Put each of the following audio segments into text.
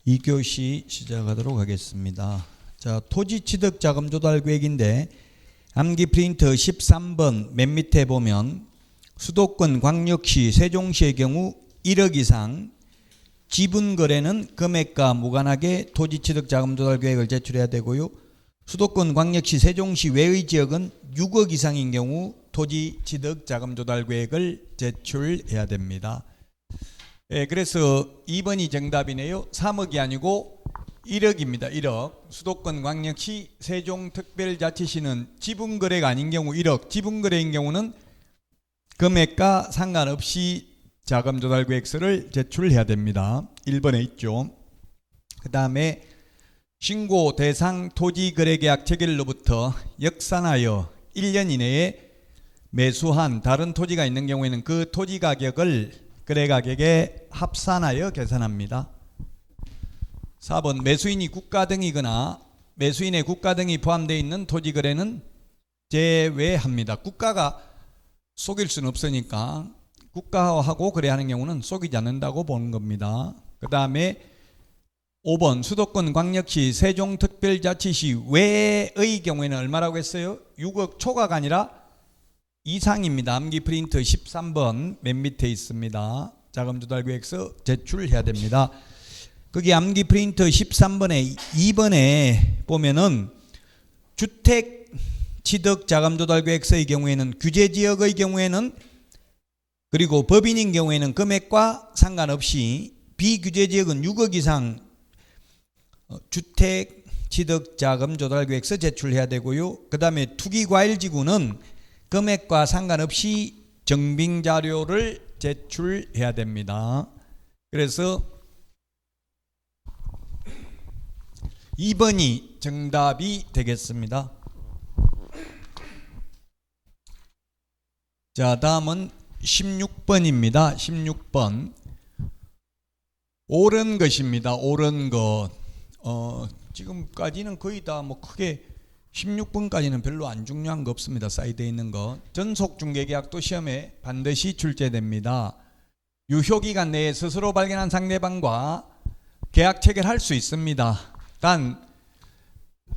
2교시 시작하도록 하겠습니다. 자, 토지취득자금조달계획인데 암기 프린터 13번 맨 밑에 보면 수도권 광역시 세종시의 경우 1억 이상 지분거래는 금액과 무관하게 토지취득자금조달계획을 제출해야 되고요. 수도권 광역시 세종시 외의 지역은 6억 이상인 경우 토지취득자금조달계획을 제출해야 됩니다. 그래서 2번이 정답이네요. 3억이 아니고 1억입니다. 1억. 수도권 광역시 세종특별자치시는 지분거래가 아닌 경우 1억, 지분거래인 경우는 금액과 상관없이 자금조달계획서를 제출해야 됩니다. 1번에 있죠. 그 다음에 신고 대상 토지거래계약 체결로부터 역산하여 1년 이내에 매수한 다른 토지가 있는 경우에는 그 토지 가격을 거래가격에 합산하여 계산합니다. 4번 매수인이 국가 등이거나 매수인의 국가 등이 포함되어 있는 토지거래는 제외합니다. 국가가 속일 수는 없으니까 국가하고 거래하는 경우는 속이지 않는다고 보는 겁니다. 그 다음에 5번 수도권 광역시 세종특별자치시 외의 경우에는 얼마라고 했어요? 6억 초과가 아니라 이상입니다. 암기 프린트 13번 맨 밑에 있습니다. 자금조달계획서 제출해야 됩니다. 거기 암기 프린트 13번에 2번에 보면은 주택 취득 자금조달계획서의 경우에는 규제지역의 경우에는 그리고 법인인 경우에는 금액과 상관없이 비규제지역은 6억 이상 주택 취득 자금조달계획서 제출해야 되고요. 그 다음에 투기과일지구는 금액과 상관없이 정빙자료를 제출해야 됩니다. 그래서 2번이 정답이 되겠습니다. 자, 다음은 16번입니다. 16번. 옳은 것입니다. 옳은 것. 지금까지는 거의 다 뭐 크게 16번까지는 별로 안 중요한 거 없습니다. 사이드에 있는 거. 전속중개계약도 시험에 반드시 출제됩니다. 유효기간 내에 스스로 발견한 상대방과 계약 체결할 수 있습니다. 단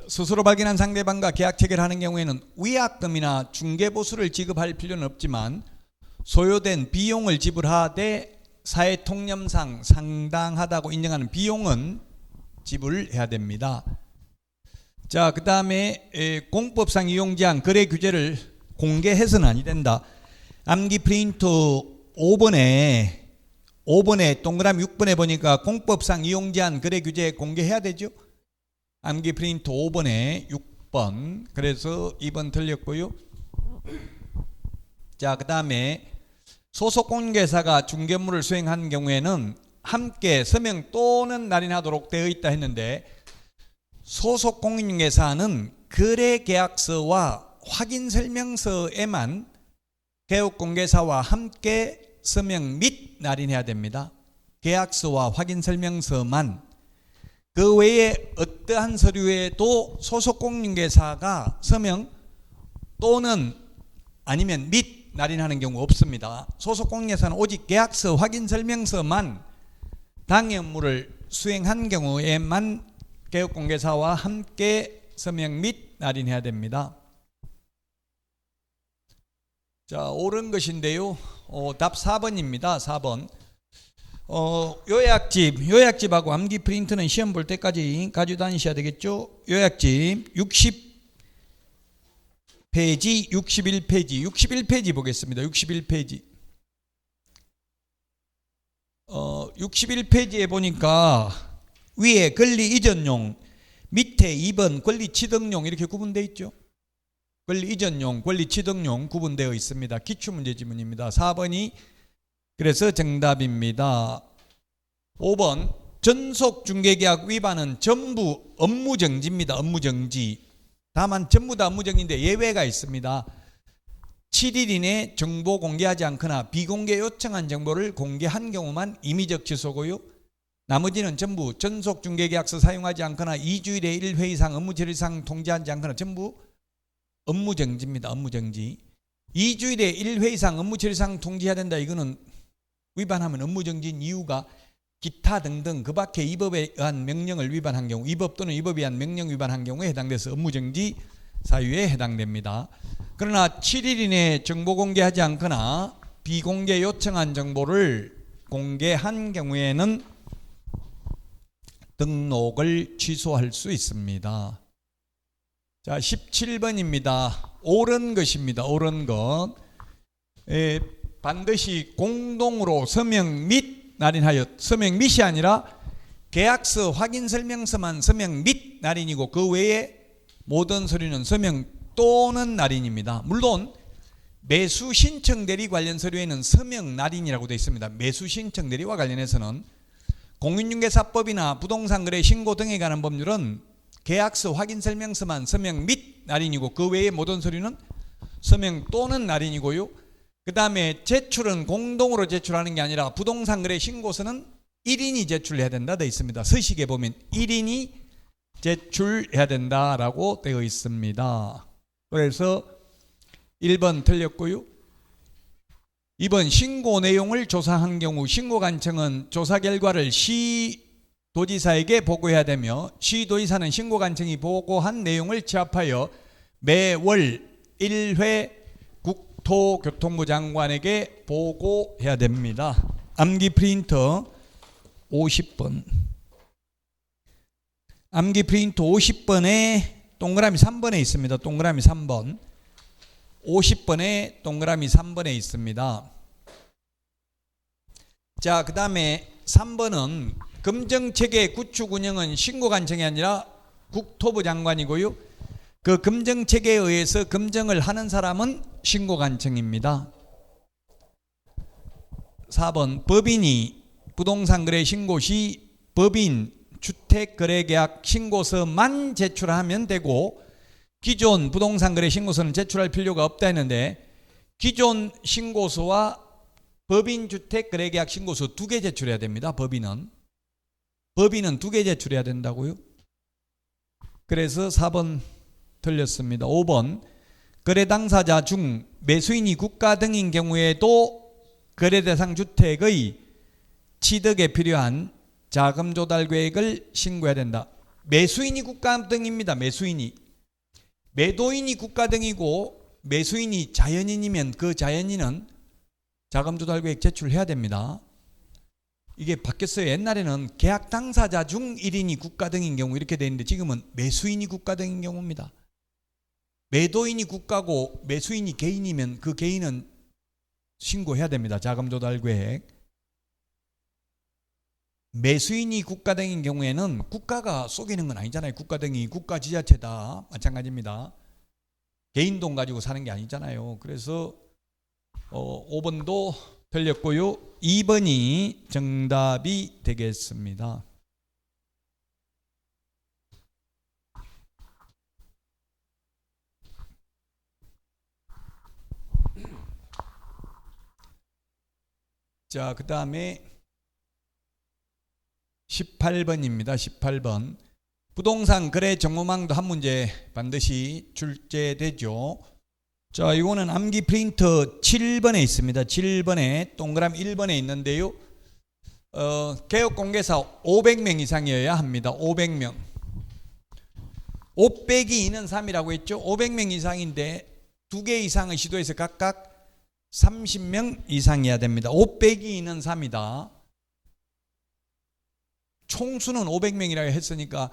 스스로 발견한 상대방과 계약 체결하는 경우에는 위약금이나 중개보수를 지급할 필요는 없지만 소요된 비용을 지불하되 사회통념상 상당하다고 인정하는 비용은 지불해야 됩니다. 자, 그 다음에 공법상 이용제한 거래 규제를 공개해서는 아니 된다. 암기 프린터 5번에 동그라미 6번에 보니까 공법상 이용제한 거래 규제 공개해야 되죠. 암기 프린터 5번에 6번. 그래서 2번 틀렸고요. 자, 그 다음에 소속공인중개사가 중개업무를 수행한 경우에는 함께 서명 또는 날인하도록 되어 있다 했는데 소속공인중개사는 거래계약서와 확인설명서에만 개업공개사와 함께 서명 및 날인해야 됩니다. 계약서와 확인설명서만. 그 외에 어떠한 서류에도 소속공인중개사가 서명 또는 아니면 및 날인하는 경우 없습니다. 소속공인중개사는 오직 계약서 확인설명서만 당해 업무를 수행한 경우에만 개업공개사와 함께 서명 및 날인해야 됩니다. 자, 옳은 것인데요. 답 4번입니다. 4번. 요약집하고 암기 프린트는 시험 볼 때까지 가지고 다니셔야 되겠죠. 요약집 60페이지, 61페이지 보겠습니다. 61페이지. 61페이지에 보니까 위에 권리 이전용, 밑에 2번 권리 취득용 이렇게 구분되어 있죠. 권리 이전용, 권리 취득용 구분되어 있습니다. 기출문제 지문입니다. 4번이 그래서 정답입니다. 5번 전속중개계약 위반은 전부 업무정지입니다. 업무정지. 다만 전부 다 업무정지인데 예외가 있습니다. 7일 이내 정보 공개하지 않거나 비공개 요청한 정보를 공개한 경우만 임의적 취소고요. 나머지는 전부 전속중개계약서 사용하지 않거나 2주일에 1회 이상 업무 처리 이상 통지하지 않거나 전부 업무정지입니다. 업무정지. 2주일에 1회 이상 업무 처리 이상 통지해야 된다. 이거는 위반하면 업무정지인 이유가 기타 등등 그 밖에 이 법에 의한 명령을 위반한 경우, 이 법 또는 이 법에 의한 명령 위반한 경우에 해당돼서 업무정지 사유에 해당됩니다. 그러나 7일 이내에 정보 공개하지 않거나 비공개 요청한 정보를 공개한 경우에는 등록을 취소할 수 있습니다. 자, 17번입니다. 옳은 것입니다. 옳은 것. 반드시 공동으로 서명 및 날인하여, 서명 및이 아니라 계약서 확인설명서만 서명 및 날인이고 그 외에 모든 서류는 서명 또는 날인입니다. 물론 매수 신청 대리 관련 서류에는 서명 날인이라고 되어 있습니다. 매수 신청 대리와 관련해서는 공인중개사법이나 부동산 거래 신고 등에 관한 법률은 계약서 확인설명서만 서명 및 날인이고 그 외의 모든 서류는 서명 또는 날인이고요. 그 다음에 제출은 공동으로 제출하는 게 아니라 부동산 거래 신고서는 1인이 제출해야 된다 되어 있습니다. 서식에 보면 1인이 제출해야 된다라고 되어 있습니다. 그래서 1번 틀렸고요. 2번 신고 내용을 조사한 경우 신고관청은 조사 결과를 시도지사에게 보고해야 되며 시도지사는 신고관청이 보고한 내용을 취합하여 매월 1회 국토교통부 장관에게 보고해야 됩니다. 암기 프린터 50번. 암기 프린터 50번에 동그라미 3번에 있습니다. 동그라미 3번. 50번에 동그라미 3번에 있습니다. 자, 그 다음에 3번은 금정체계 구축 운영은 신고관청이 아니라 국토부 장관이고요. 그 금정체계에 의해서 금정을 하는 사람은 신고관청입니다. 4번 법인이 부동산 거래 신고 시 법인 주택거래계약 신고서만 제출하면 되고 기존 부동산 거래 신고서는 제출할 필요가 없다 했는데 기존 신고서와 법인 주택거래계약 신고서 2개 제출해야 됩니다. 법인은 2개 제출해야 된다고요. 그래서 4번 틀렸습니다. 5번 거래 당사자 중 매수인이 국가 등인 경우에도 거래 대상 주택의 취득에 필요한 자금 조달 계획을 신고해야 된다. 매수인이 국가 등입니다. 매도인이 국가 등이고 매수인이 자연인이면 그 자연인은 자금 조달 계획 제출해야 됩니다. 이게 바뀌었어요. 옛날에는 계약 당사자 중 1인이 국가 등인 경우 이렇게 되어 있는데 지금은 매수인이 국가 등인 경우입니다. 매도인이 국가고 매수인이 개인이면 그 개인은 신고해야 됩니다. 자금 조달 계획. 매수인이 국가 등인 경우에는 국가가 속이는 건 아니잖아요. 국가 등이 국가 지자체다. 마찬가지입니다. 개인 돈 가지고 사는 게 아니잖아요. 그래서 5번도 틀렸고요. 2번이 정답이 되겠습니다. 자, 그 다음에 18번입니다. 18번. 부동산 거래 정보망도 한 문제 반드시 출제되죠. 자, 이거는 암기 프린터 7번에 있습니다. 7번에 동그라미 1번에 있는데요. 개업공개사 500명 이상이어야 합니다. 500명. 5 빼기 2는 3이라고 했죠. 500명 이상인데 2개 이상의 시도에서 각각 30명 이상이어야 됩니다. 5 빼기 2는 3이다. 총수는 500명이라고 했으니까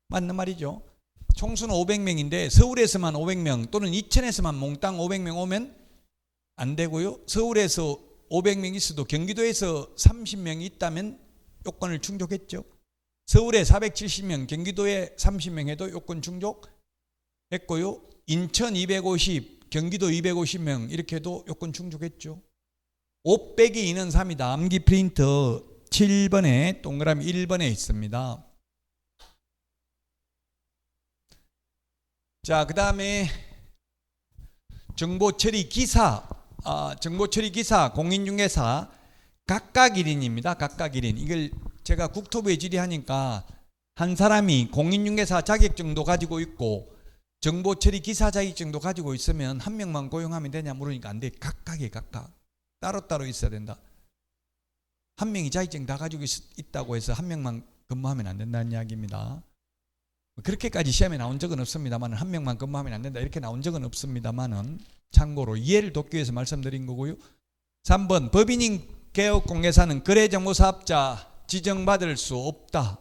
맞는 말이죠. 총수는 500명인데 서울에서만 500명 또는 이천에서만 몽땅 500명 오면 안 되고요. 서울에서 500명 있어도 경기도에서 30명이 있다면 요건을 충족했죠. 서울에 470명, 경기도에 30명 해도 요건 충족했고요. 인천 250, 경기도 250명 이렇게 해도 요건 충족했죠. 5 빼기 2는 3이다. 암기 프린터 7번에 동그라미 1번에 있습니다. 자, 그 다음에 정보처리 기사, 공인중개사 각각 1인입니다. 각각 1인. 이걸 제가 국토부에 질의하니까 한 사람이 공인중개사 자격증도 가지고 있고 정보처리 기사 자격증도 가지고 있으면 한 명만 고용하면 되냐 물으니까 안 돼. 각각이 각각. 따로따로 있어야 된다. 한 명이 자격증 다 가지고 있다고 해서 한 명만 근무하면 안 된다는 이야기입니다. 그렇게까지 시험에 나온 적은 없습니다만 한 명만 근무하면 안 된다 이렇게 나온 적은 없습니다만은 참고로 이해를 돕기 위해서 말씀드린 거고요. 3번 법인인 개업공개사는 거래정보사업자 지정받을 수 없다.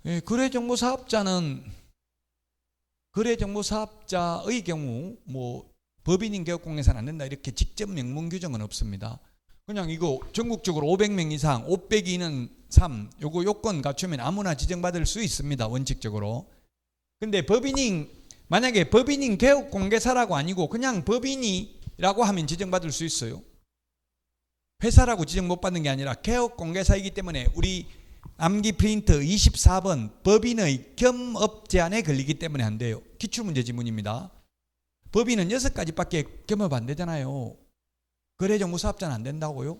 예, 거래정보사업자의 경우 뭐 법인인 개업공개사는 안 된다 이렇게 직접 명문 규정은 없습니다. 그냥 이거 전국적으로 500명 이상 502는 3 요거 요건 갖추면 아무나 지정받을 수 있습니다. 원칙적으로. 근데 만약에 법인인 개업공개사라고 아니고 그냥 법인이라고 하면 지정받을 수 있어요. 회사라고 지정 못 받는 게 아니라 개업공개사이기 때문에 우리 암기 프린트 24번 법인의 겸업 제한에 걸리기 때문에 안 돼요. 기출문제 지문입니다. 법인은 6가지밖에 겸업 안 되잖아요. 거래정보사업자는 안 된다고요.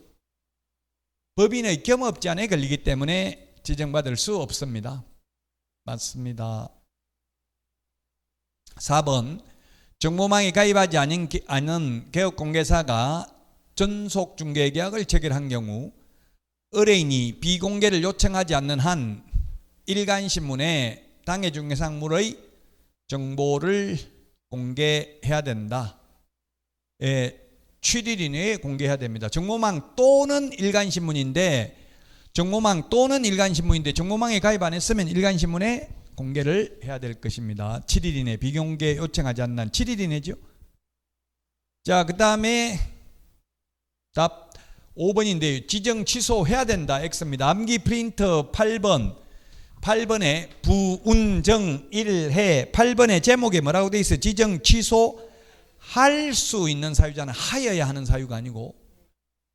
법인의 겸업 제한에 걸리기 때문에 지정받을 수 없습니다. 맞습니다. 4번 정보망에 가입하지 않은 개업공개사가 전속중개계약을 체결한 경우 의뢰인이 비공개를 요청하지 않는 한 일간신문에 당해중개사물의 정보를 공개해야 된다. 7일 이내에 공개해야 됩니다. 정보망 또는 일간신문인데 정보망에 가입 안 했으면 일간신문에 공개를 해야 될 것입니다. 7일 이내 비공개 요청하지 않는 한 7일 이내죠. 자, 그 다음에 답 5번인데요. 지정 취소해야 된다. X입니다. 암기 프린터 8번에 부운정 1해 8번의 제목에 뭐라고 되어 있어요? 지정 취소할 수 있는 사유잖아요. 하여야 하는 사유가 아니고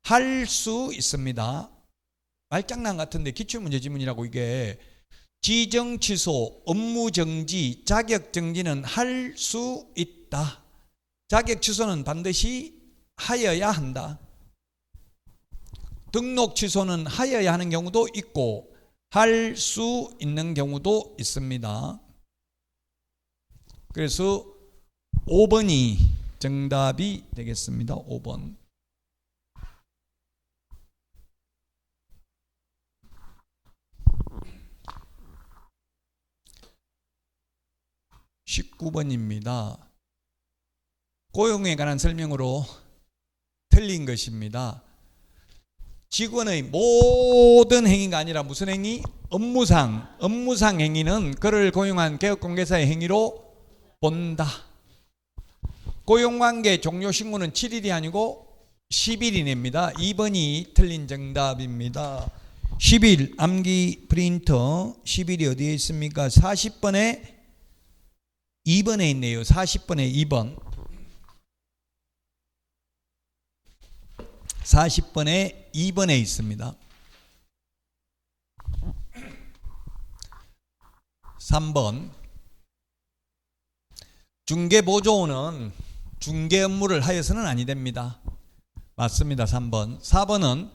할 수 있습니다. 말장난 같은데 기출문제 지문이라고 이게 지정 취소, 업무 정지, 자격 정지는 할 수 있다. 자격 취소는 반드시 하여야 한다. 등록 취소는 하여야 하는 경우도 있고 할 수 있는 경우도 있습니다. 그래서 5번이 정답이 되겠습니다. 5번. 19번입니다. 고용에 관한 설명으로 틀린 것입니다. 직원의 모든 행위가 아니라 무슨 행위? 업무상 행위는 그를 고용한 개업공개사의 행위로 본다. 고용관계 종료신고는 7일이 아니고 10일 이내입니다. 2번이 틀린 정답입니다. 10일 암기 프린터 10일이 어디에 있습니까? 40번에 2번에 있네요. 40번에 2번. 40번에 2번에 있습니다. 3번 중개보조원은 중개 업무를 하여서는 아니 됩니다. 맞습니다. 3번. 4번은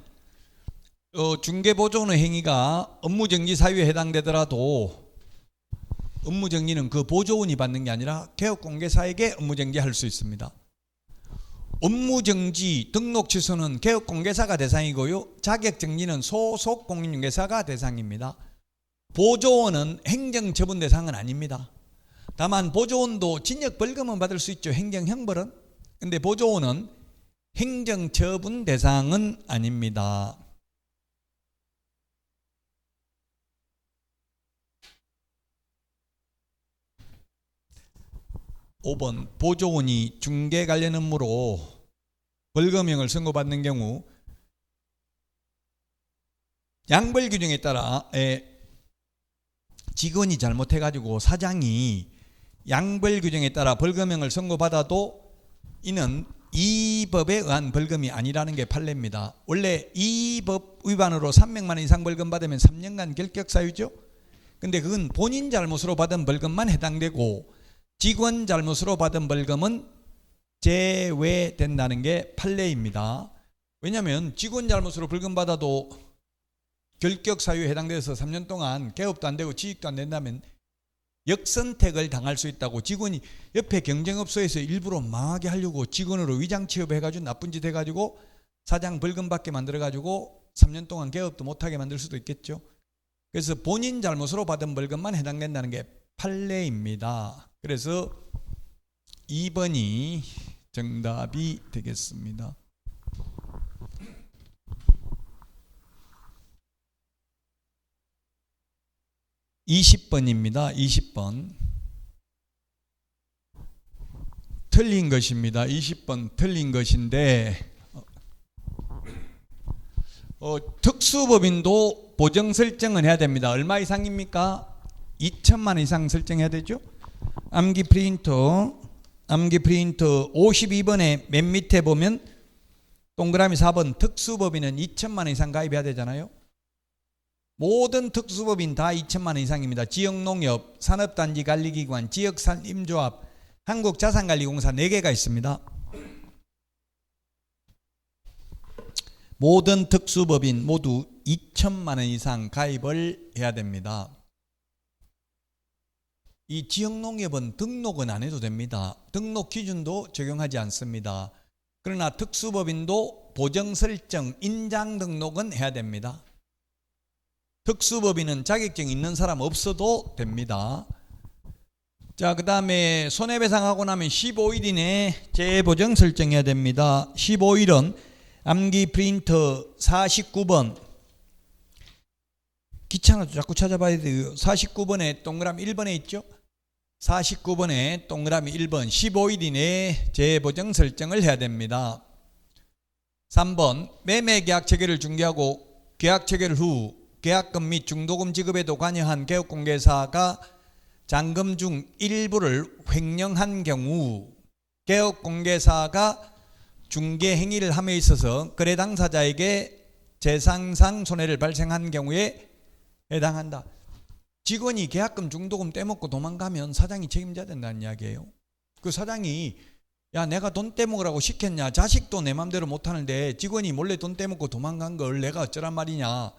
중개보조원의 행위가 업무정지 사유에 해당되더라도 업무정지는 그 보조원이 받는 게 아니라 개업공개사에게 업무정지할 수 있습니다. 업무정지, 등록 취소는 개업공개사가 대상이고요. 자격정지는 소속 공인중개사가 대상입니다. 보조원은 행정처분 대상은 아닙니다. 다만 보조원도 징역벌금은 받을 수 있죠. 행정형벌은. 근데 보조원은 행정처분 대상은 아닙니다. 5번 보조원이 중개 관련 업무로 벌금형을 선고받는 경우 양벌 규정에 따라 직원이 잘못해가지고 사장이 양벌 규정에 따라 벌금형을 선고받아도 이는 이 법에 의한 벌금이 아니라는 게 판례입니다. 원래 이 법 위반으로 300만 원 이상 벌금 받으면 3년간 결격사유죠. 근데 그건 본인 잘못으로 받은 벌금만 해당되고 직원 잘못으로 받은 벌금은 제외된다는 게 판례입니다. 왜냐하면 직원 잘못으로 벌금 받아도 결격 사유에 해당돼서 3년 동안 개업도 안 되고 취직도 안 된다면 역선택을 당할 수 있다고. 직원이 옆에 경쟁업소에서 일부러 망하게 하려고 직원으로 위장 취업해가지고 나쁜 짓 해가지고 사장 벌금 받게 만들어 가지고 3년 동안 개업도 못하게 만들 수도 있겠죠. 그래서 본인 잘못으로 받은 벌금만 해당된다는 게 판례입니다. 그래서 2번이 정답이 되겠습니다. 20번입니다. 20번. 틀린 것입니다. 20번 틀린 것인데 특수법인도 보정 설정은 해야 됩니다. 얼마 이상입니까? 2천만 원 이상 설정해야 되죠. 암기 프린터 52번에 맨 밑에 보면 동그라미 4번 특수법인은 2천만 원 이상 가입해야 되잖아요. 모든 특수법인 다 2천만 원 이상입니다. 지역농협, 산업단지관리기관, 지역산림조합, 한국자산관리공사 4개가 있습니다. 모든 특수법인 모두 2천만 원 이상 가입을 해야 됩니다. 이 지역농협은 등록은 안 해도 됩니다. 등록 기준도 적용하지 않습니다. 그러나 특수법인도 보정설정, 인장 등록은 해야 됩니다. 특수법인은 자격증 있는 사람 없어도 됩니다. 자, 그 다음에 손해배상하고 나면 15일 이내에 재보정 설정해야 됩니다. 15일은 암기 프린터 49번. 귀찮아도 자꾸 찾아봐야 돼요. 49번에 동그라미 1번에 있죠. 49번에 동그라미 1번 15일 이내에 재보정 설정을 해야 됩니다. 3번 매매계약 체결을 중개하고 계약 체결 후 계약금 및 중도금 지급에도 관여한 개업공개사가 잔금 중 일부를 횡령한 경우 개업공개사가 중개 행위를 함에 있어서 거래 당사자에게 재산상 손해를 발생한 경우에 해당한다. 직원이 계약금 중도금 떼먹고 도망가면 사장이 책임져야 된다는 이야기예요. 그 사장이 야 내가 돈 떼먹으라고 시켰냐, 자식도 내 맘대로 못하는데 직원이 몰래 돈 떼먹고 도망간 걸 내가 어쩌란 말이냐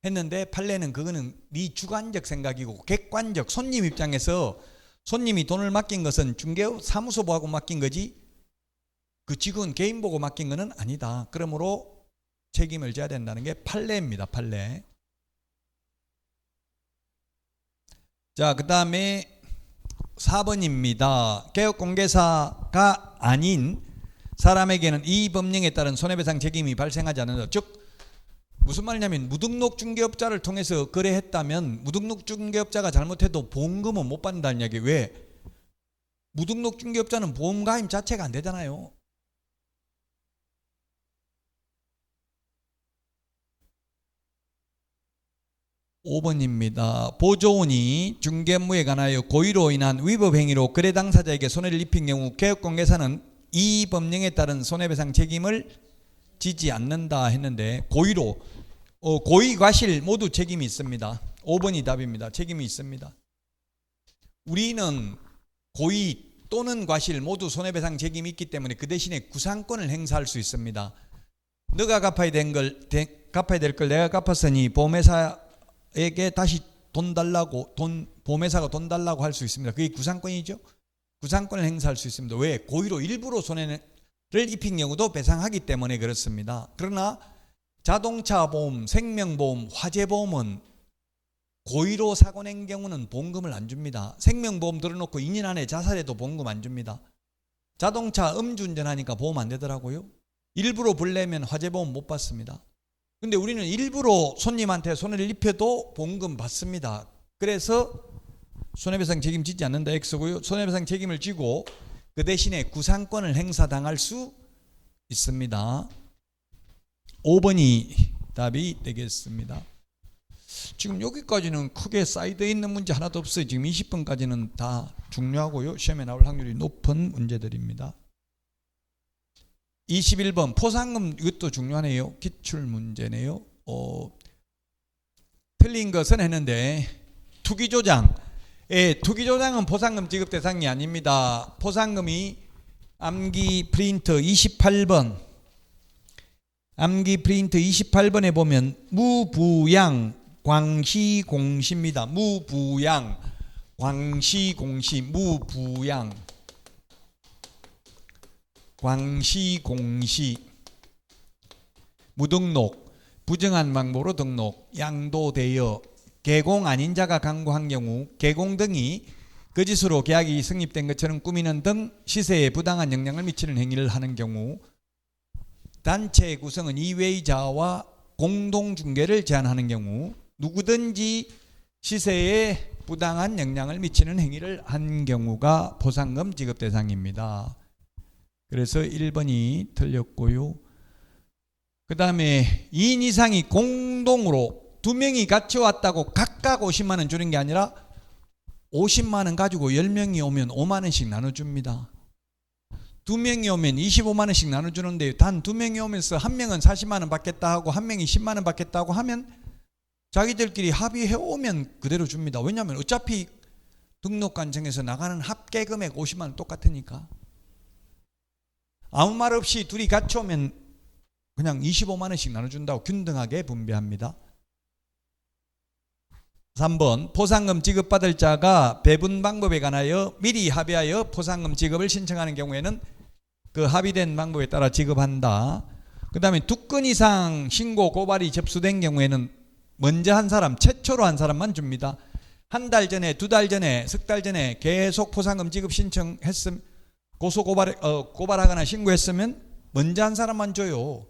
했는데, 판례는 그거는 네 주관적 생각이고 객관적 손님 입장에서 손님이 돈을 맡긴 것은 중개업 사무소보고 맡긴 거지 그 직원 개인 보고 맡긴 거는 아니다. 그러므로 책임을 져야 된다는 게 판례입니다. 판례. 자, 그 다음에 4번입니다. 개업공개사가 아닌 사람에게는 이 법령에 따른 손해배상 책임이 발생하지 않는다. 즉 무슨 말이냐면 무등록 중개업자를 통해서 거래했다면 무등록 중개업자가 잘못해도 보험금은 못 받는다는 이야기. 왜? 무등록 중개업자는 보험 가입 자체가 안 되잖아요. (5번입니다) 보조원이 중개업무에 관하여 고의로 인한 위법 행위로 거래 당사자에게 손해를 입힌 경우 개업공개사는 이 법령에 따른 손해배상 책임을 지지 않는다 했는데 고의로 고의 과실 모두 책임이 있습니다. 5번이 답입니다. 책임이 있습니다. 우리는 고의 또는 과실 모두 손해배상 책임이 있기 때문에 그 대신에 구상권을 행사할 수 있습니다. 너가 갚아야 될 걸 내가 갚았으니 보험회사에게 다시 돈 달라고 보험회사가 돈 달라고 할 수 있습니다. 그게 구상권이죠. 구상권을 행사할 수 있습니다. 왜? 고의로 일부러 손해를 입힌 경우도 배상하기 때문에 그렇습니다. 그러나 자동차 보험, 생명보험, 화재보험은 고의로 사고 낸 경우는 보험금을 안 줍니다. 생명보험 들어놓고 2년 안에 자살해도 보험금 안 줍니다. 자동차 음주운전하니까 보험 안 되더라고요. 일부러 불내면 화재보험 못 받습니다. 근데 우리는 일부러 손님한테 손해를 입혀도 보험금 받습니다. 그래서 손해배상 책임지지 않는다 X고요. 손해배상 책임을 지고 그 대신에 구상권을 행사당할 수 있습니다. 5번이 답이 되겠습니다. 지금 여기까지는 크게 사이드에 있는 문제 하나도 없어요. 지금 20번까지는 다 중요하고요. 시험에 나올 확률이 높은 문제들입니다. 21번 포상금, 이것도 중요하네요. 기출문제네요. 틀린 것은 했는데 투기조장. 투기조장은 포상금 지급 대상이 아닙니다. 포상금이 암기 프린터 28번 암기 프린터 28번에 보면 무부양 광시공시입니다. 무부양 광시공시 무부양 광시공시 무등록, 부정한 방법으로 등록, 양도되어 개공 아닌 자가 강구한 경우 개공 등이 거짓으로 계약이 성립된 것처럼 꾸미는 등 시세에 부당한 영향을 미치는 행위를 하는 경우 단체 구성은 이외의 자와 공동중개를 제한하는 경우 누구든지 시세에 부당한 영향을 미치는 행위를 한 경우가 포상금 지급 대상입니다. 그래서 1번이 틀렸고요. 그 다음에 2인 이상이 공동으로 2명이 같이 왔다고 각각 50만 원 주는 게 아니라 50만 원 가지고 10명이 오면 5만 원씩 나눠줍니다. 2명이 오면 25만 원씩 나눠주는데 단 2명이 오면서 한 명은 40만 원 받겠다 하고 한 명이 10만 원 받겠다 하고 하면 자기들끼리 합의해 오면 그대로 줍니다. 왜냐하면 어차피 등록관청에서 나가는 합계 금액 50만 원 똑같으니까. 아무 말 없이 둘이 같이 오면 그냥 25만 원씩 나눠준다고 균등하게 분배합니다. 3번 포상금 지급받을 자가 배분 방법에 관하여 미리 합의하여 포상금 지급을 신청하는 경우에는 그 합의된 방법에 따라 지급한다. 그 다음에 2건 이상 신고 고발이 접수된 경우에는 먼저 한 사람, 최초로 한 사람만 줍니다. 한 달 전에, 2달 전에, 석 달 전에 계속 포상금 지급 신청했음, 고발하거나 신고했으면 먼저 한 사람만 줘요.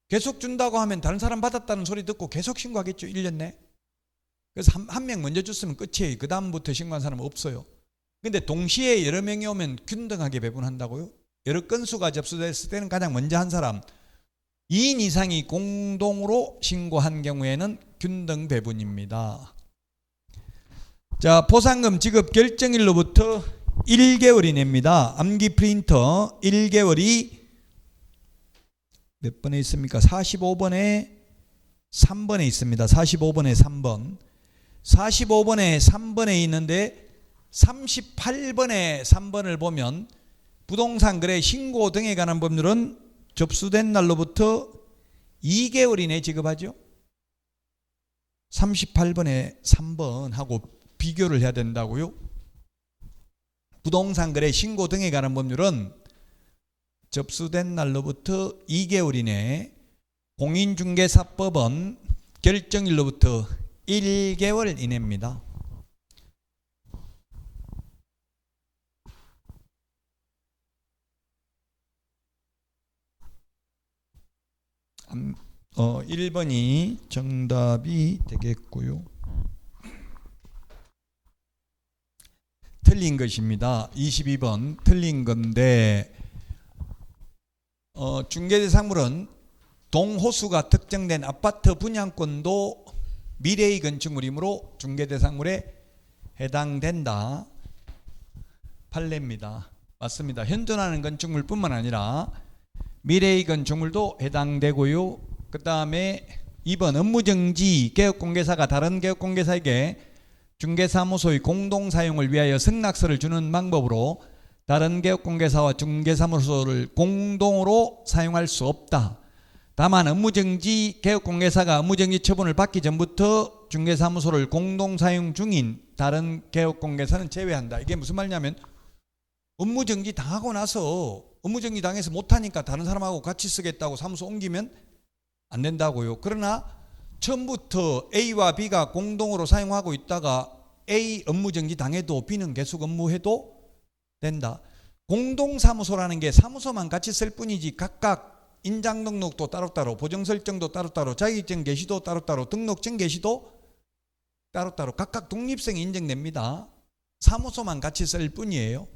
계속 준다고 하면 다른 사람 받았다는 소리 듣고 계속 신고하겠죠. 1년 내. 그래서 한 명 먼저 줬으면 끝이에요. 그 다음부터 신고한 사람은 없어요. 근데 동시에 여러 명이 오면 균등하게 배분한다고요. 여러 건수가 접수됐을 때는 가장 먼저 한 사람, 2인 이상이 공동으로 신고한 경우에는 균등 배분입니다. 자, 포상금 지급 결정일로부터 1개월이 냅니다. 암기 프린터 1개월이 몇 번에 있습니까? 45번에 3번에 있습니다. 45번에 3번. 45번에 3번에 있는데 38번에 3번을 보면 부동산 거래 신고 등에 관한 법률은 접수된 날로부터 2개월 이내 지급하죠. 38번에 3번하고 비교를 해야 된다고요. 부동산 거래 신고 등에 관한 법률은 접수된 날로부터 2개월 이내, 공인중개사법은 결정일로부터 1개월 이내입니다. 어, 1번이 정답이 되겠고요. 틀린 것입니다. 22번 틀린 건데 중개대상물은 동호수가 특정된 아파트 분양권도 미래의 건축물이므로 중개대상물에 해당된다. 판례입니다. 맞습니다. 현존하는 건축물뿐만 아니라 미래의 건축물도 해당되고요. 그 다음에 2번 업무정지 개업공개사가 다른 개업공개사에게 중개사무소의 공동사용을 위하여 승낙서를 주는 방법으로 다른 개업공개사와 중개사무소를 공동으로 사용할 수 없다. 다만 업무정지 개업공개사가 업무정지 처분을 받기 전부터 중개사무소를 공동사용 중인 다른 개업공개사는 제외한다. 이게 무슨 말이냐면 업무정지 당하고 나서 업무정지 당해서 못하니까 다른 사람하고 같이 쓰겠다고 사무소 옮기면 안 된다고요. 그러나 처음부터 A와 B가 공동으로 사용하고 있다가 A 업무정지 당해도 B는 계속 업무해도 된다. 공동사무소라는 게 사무소만 같이 쓸 뿐이지 각각 인장등록도 따로따로, 보정설정도 따로따로, 자격증 개시도 따로따로, 등록증 개시도 따로따로 각각 독립성이 인정됩니다. 사무소만 같이 쓸 뿐이에요.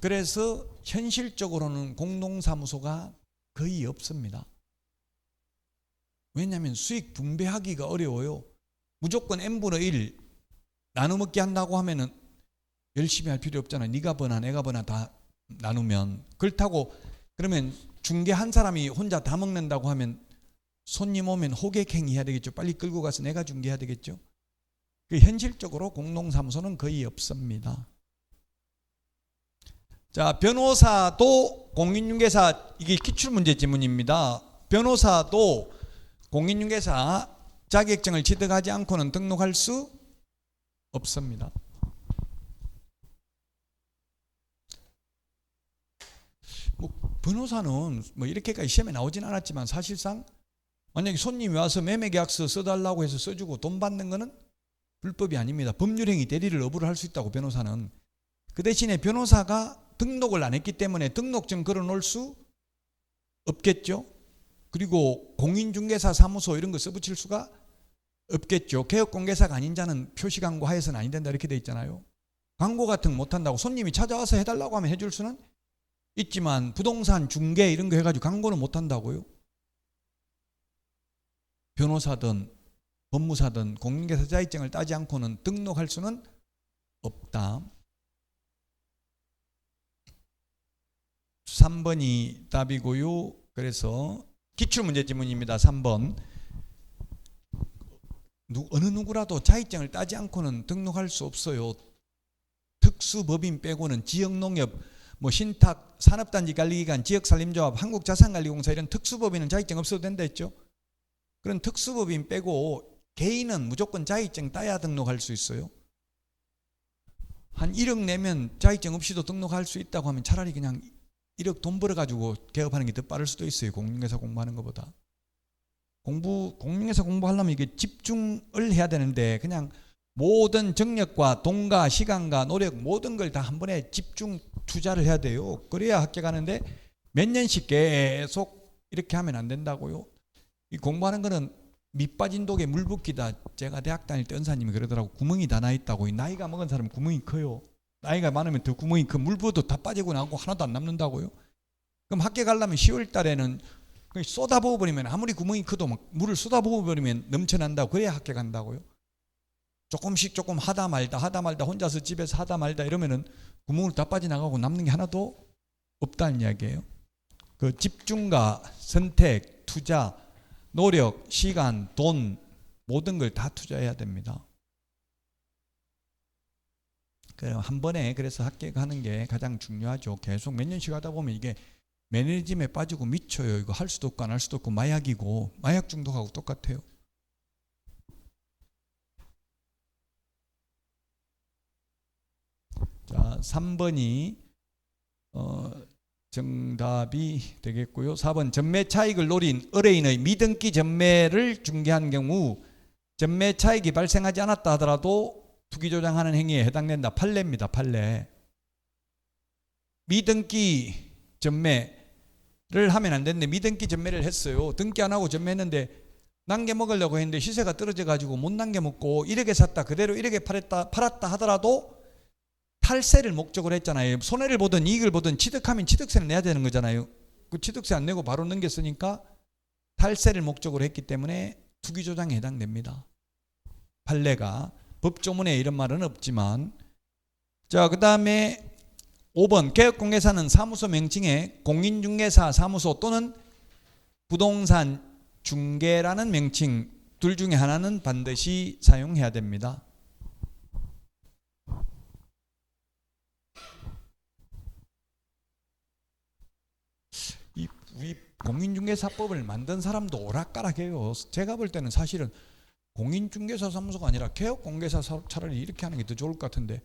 그래서 현실적으로는 공동사무소가 거의 없습니다. 왜냐하면 수익 분배하기가 어려워요. 무조건 n분의 1 나눠먹기 한다고 하면은 열심히 할 필요 없잖아요. 네가 버나 내가 버나 다 나누면. 그렇다고 그러면 중개 한 사람이 혼자 다 먹는다고 하면 손님 오면 호객행위 해야 되겠죠. 빨리 끌고 가서 내가 중개해야 되겠죠. 현실적으로 공동사무소는 거의 없습니다. 자, 변호사도 공인중개사, 이게 기출문제 지문입니다. 변호사도 공인중개사 자격증을 취득하지 않고는 등록할 수 없습니다. 뭐 변호사는 뭐 이렇게까지 시험에 나오진 않았지만 사실상 만약에 손님이 와서 매매계약서 써달라고 해서 써주고 돈 받는 거는 불법이 아닙니다. 법률행위 대리를 여부를 할 수 있다고 변호사는. 그 대신에 변호사가 등록을 안 했기 때문에 등록증 걸어놓을 수 없겠죠. 그리고 공인중개사 사무소 이런 거 써붙일 수가 없겠죠. 개업공개사가 아닌 자는 표시광고 하에서는 아니 된다 이렇게 돼 있잖아요. 광고 같은 거 못한다고. 손님이 찾아와서 해달라고 하면 해줄 수는 있지만 부동산 중개 이런 거 해가지고 광고는 못한다고요. 변호사든 법무사든 공인중개사 자격증을 따지 않고는 등록할 수는 없다. 3번이 답이고요. 그래서 기출문제지문입니다. 3번. 어느 누구라도 자격증을 따지 않고는 등록할 수 없어요. 특수법인 빼고는 지역농협, 뭐 신탁, 산업단지관리기관, 지역산림조합, 한국자산관리공사 이런 특수법인은 자격증 없어도 된다 했죠. 그런 특수법인 빼고 개인은 무조건 자격증 따야 등록할 수 있어요. 한 1억 내면 자격증 없이도 등록할 수 있다고 하면 차라리 그냥 1억 돈 벌어가지고 개업하는 게 더 빠를 수도 있어요. 공인중개사 공부하는 것보다. 공인중개사 공부하려면 이게 집중을 해야 되는데 그냥 모든 정력과 돈과 시간과 노력 모든 걸 다 한 번에 집중 투자를 해야 돼요. 그래야 합격하는데 몇 년씩 계속 이렇게 하면 안 된다고요. 이 공부하는 거는 밑 빠진 독에 물 붓기다. 제가 대학 다닐 때 은사님이 그러더라고. 구멍이 다 나 있다고. 나이가 먹은 사람은 구멍이 커요. 나이가 많으면 더 구멍이 물 부어도 다 빠지고 나고 하나도 안 남는다고요. 그럼 합격하려면 10월 달에는 쏟아부어 버리면 아무리 구멍이 커도 막 물을 쏟아부어 버리면 넘쳐난다고. 그래야 합격한다고요. 조금씩 조금 하다 말다 혼자서 집에서 하다 말다 이러면은 구멍을 다 빠져나가고 남는 게 하나도 없다는 이야기예요. 그 집중과 선택, 투자, 노력, 시간, 돈 모든 걸 다 투자해야 됩니다. 한 번에 그래서 합격하는 게 가장 중요하죠. 계속 몇 년씩 하다 보면 이게 매너리즘에 빠지고 미쳐요. 이거 할 수도 없고 안 할 수도 없고 마약이고 마약 중독하고 똑같아요. 자, 3번이 정답이 되겠고요. 4번 전매 차익을 노린 의뢰인의 미등기 전매를 중개한 경우 전매 차익이 발생하지 않았다 하더라도 투기조장하는 행위에 해당된다. 판례입니다. 판례. 미등기 전매를 하면 안 되는데 미등기 전매를 했어요. 등기 안 하고 전매했는데 남겨 먹으려고 했는데 시세가 떨어져 가지고 못 남겨 먹고 1억에 샀다 그대로 1억에 팔았다 하더라도 탈세를 목적으로 했잖아요. 손해를 보든 이익을 보든 취득하면 취득세를 내야 되는 거잖아요. 그 취득세 안 내고 바로 넘겼으니까 탈세를 목적으로 했기 때문에 투기조장에 해당됩니다. 판례가. 법조문에 이런 말은 없지만. 자, 그 다음에 5번 개업공개사는 사무소 명칭에 공인중개사 사무소 또는 부동산 중개라는 명칭 둘 중에 하나는 반드시 사용해야 됩니다. 우리 공인중개사법을 만든 사람도 오락가락해요. 제가 볼 때는 사실은 공인중개사 사무소가 아니라 개업공개사 차라리 이렇게 하는 게 더 좋을 것 같은데